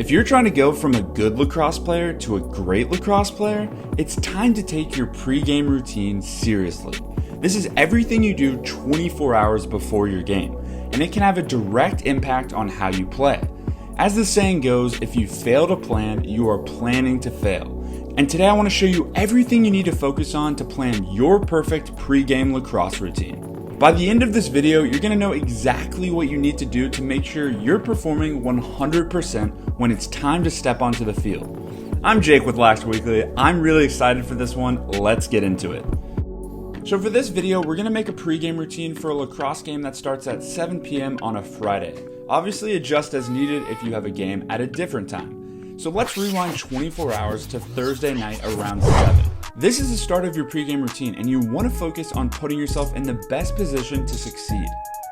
If you're trying to go from a good lacrosse player to a great lacrosse player, it's time to take your pregame routine seriously. This is everything you do 24 hours before your game, and it can have a direct impact on how you play. As the saying goes, if you fail to plan, you are planning to fail. And today I want to show you everything you need to focus on to plan your perfect pregame lacrosse routine. By the end of this video, you're going to know exactly what you need to do to make sure you're performing 100% when it's time to step onto the field. I'm Jake with Lax Weekly. I'm really excited for this one. Let's get into it. So for this video, we're going to make a pregame routine for a lacrosse game that starts at 7 p.m. on a Friday. Obviously adjust as needed if you have a game at a different time. So let's rewind 24 hours to Thursday night around 7. This is the start of your pregame routine, and you want to focus on putting yourself in the best position to succeed.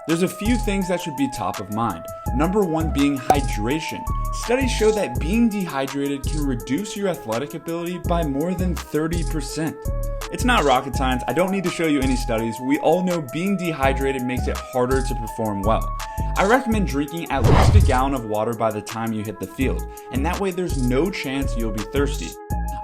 There's a few things that should be top of mind. Number one being hydration. Studies show that being dehydrated can reduce your athletic ability by more than 30%. It's not rocket science. I don't need to show you any studies. We all know being dehydrated makes it harder to perform well. I recommend drinking at least a gallon of water by the time you hit the field, and that way there's no chance you'll be thirsty.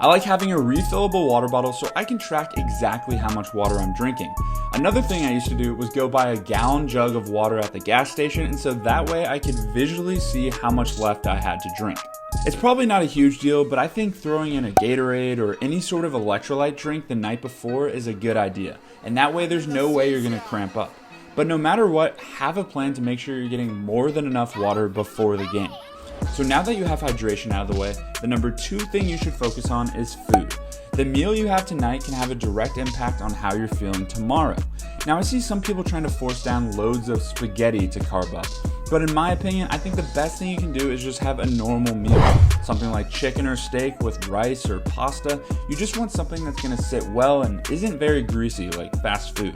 I like having a refillable water bottle so I can track exactly how much water I'm drinking. Another thing I used to do was go buy a gallon jug of water at the gas station, and so that way I could visually see how much left I had to drink. It's probably not a huge deal, but I think throwing in a Gatorade or any sort of electrolyte drink the night before is a good idea, and that way there's no way you're going to cramp up. But no matter what, have a plan to make sure you're getting more than enough water before the game. So now that you have hydration out of the way, the number two thing you should focus on is food. The meal you have tonight can have a direct impact on how you're feeling tomorrow. Now I see some people trying to force down loads of spaghetti to carb up, but in my opinion, I think the best thing you can do is just have a normal meal. Something like chicken or steak with rice or pasta. You just want something that's going to sit well and isn't very greasy like fast food.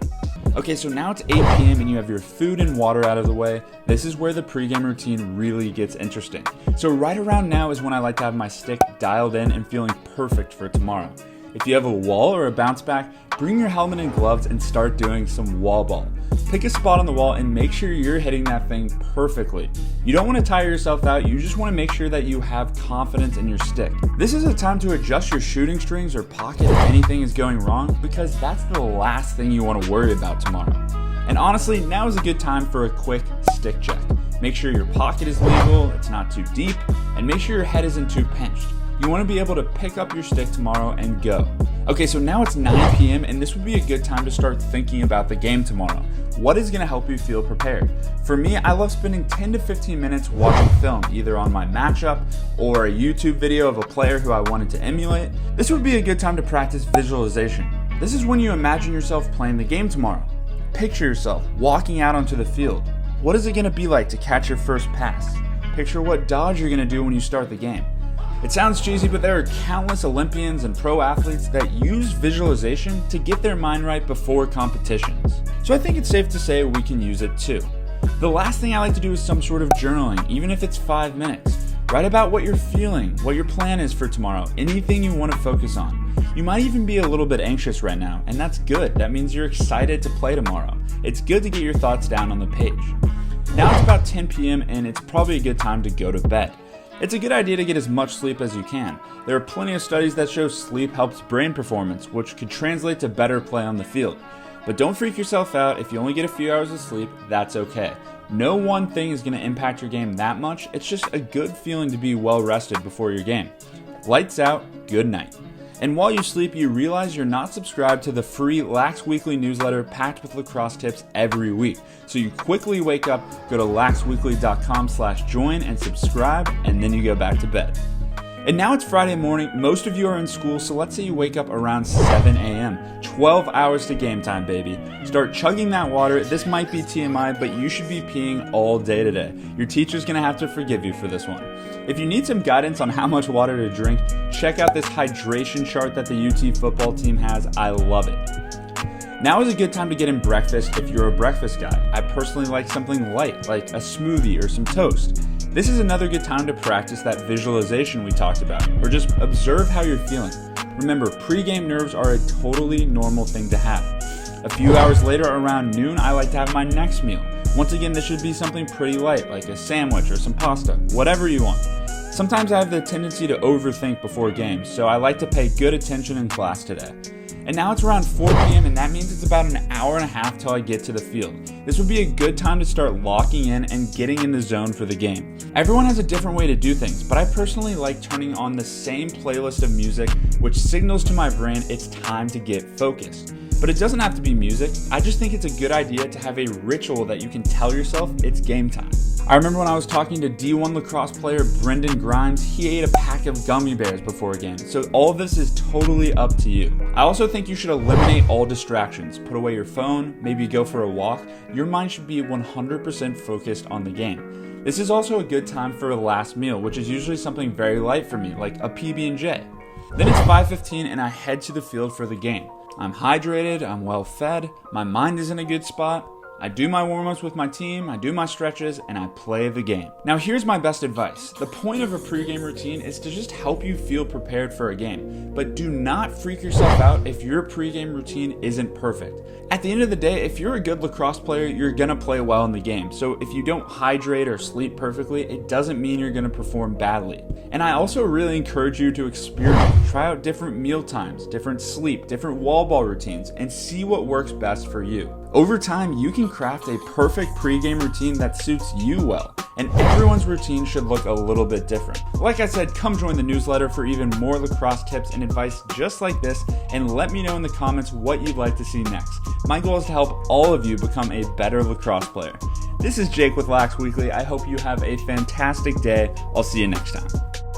Okay, so now it's 8 p.m. and you have your food and water out of the way. This is where the pregame routine really gets interesting. So right around now is when I like to have my stick dialed in and feeling perfect for tomorrow. If you have a wall or a bounce back, bring your helmet and gloves and start doing some wall ball. Pick a spot on the wall and make sure you're hitting that thing perfectly. You don't want to tire yourself out, you just want to make sure that you have confidence in your stick. This is a time to adjust your shooting strings or pocket if anything is going wrong, because that's the last thing you want to worry about tomorrow. And honestly, now is a good time for a quick stick check. Make sure your pocket is legal, it's not too deep, and make sure your head isn't too pinched. You want to be able to pick up your stick tomorrow and go. Okay, so now it's 9 p.m. and this would be a good time to start thinking about the game tomorrow. What is going to help you feel prepared? For me, I love spending 10 to 15 minutes watching film, either on my matchup or a YouTube video of a player who I wanted to emulate. This would be a good time to practice visualization. This is when you imagine yourself playing the game tomorrow. Picture yourself walking out onto the field. What is it going to be like to catch your first pass? Picture what dodge you're going to do when you start the game. It sounds cheesy, but there are countless Olympians and pro athletes that use visualization to get their mind right before competitions. So I think it's safe to say we can use it too. The last thing I like to do is some sort of journaling, even if it's 5 minutes. Write about what you're feeling, what your plan is for tomorrow, anything you want to focus on. You might even be a little bit anxious right now, and that's good. That means you're excited to play tomorrow. It's good to get your thoughts down on the page. Now it's about 10 p.m. and it's probably a good time to go to bed. It's a good idea to get as much sleep as you can. There are plenty of studies that show sleep helps brain performance, which could translate to better play on the field. But don't freak yourself out. If you only get a few hours of sleep, that's okay. No one thing is going to impact your game that much. It's just a good feeling to be well rested before your game. Lights out, good night. And while you sleep, you realize you're not subscribed to the free Lax Weekly newsletter packed with lacrosse tips every week. So you quickly wake up, go to laxweekly.com/join and subscribe, and then you go back to bed. And now it's Friday morning. Most of you are in school, so let's say you wake up around 7 a.m. 12 hours to game time, baby. Start chugging that water. This might be TMI, but you should be peeing all day today. Your teacher's gonna have to forgive you for this one. If you need some guidance on how much water to drink, check out this hydration chart that the UT football team has. I love it. Now is a good time to get in breakfast if you're a breakfast guy. I personally like something light, like a smoothie or some toast. This is another good time to practice that visualization we talked about, or just observe how you're feeling. Remember, pregame nerves are a totally normal thing to have. A few hours later, around noon, I like to have my next meal. Once again, this should be something pretty light, like a sandwich or some pasta, whatever you want. Sometimes I have the tendency to overthink before games, so I like to pay good attention in class today. And now it's around 4 p.m. and that means it's about an hour and a half till I get to the field. This would be a good time to start locking in and getting in the zone for the game. Everyone has a different way to do things, but I personally like turning on the same playlist of music which signals to my brain it's time to get focused. But it doesn't have to be music. I just think it's a good idea to have a ritual that you can tell yourself it's game time. I remember when I was talking to D1 lacrosse player Brendan Grimes, he ate a pack of gummy bears before a game. So all of this is totally up to you. I also think you should eliminate all distractions. Put away your phone, maybe go for a walk. Your mind should be 100% focused on the game. This is also a good time for a last meal, which is usually something very light for me, like a PB&J. Then it's 5:15 and I head to the field for the game. I'm hydrated, I'm well fed, my mind is in a good spot. I do my warm-ups with my team, I do my stretches, and I play the game. Now here's my best advice. The point of a pregame routine is to just help you feel prepared for a game, but do not freak yourself out if your pregame routine isn't perfect. At the end of the day, if you're a good lacrosse player, you're gonna play well in the game. So if you don't hydrate or sleep perfectly, it doesn't mean you're gonna perform badly. And I also really encourage you to experiment. Try out different meal times, different sleep, different wall ball routines, and see what works best for you. Over time, you can craft a perfect pregame routine that suits you well, and everyone's routine should look a little bit different. Like I said, come join the newsletter for even more lacrosse tips and advice just like this, and let me know in the comments what you'd like to see next. My goal is to help all of you become a better lacrosse player. This is Jake with Lax Weekly. I hope you have a fantastic day. I'll see you next time.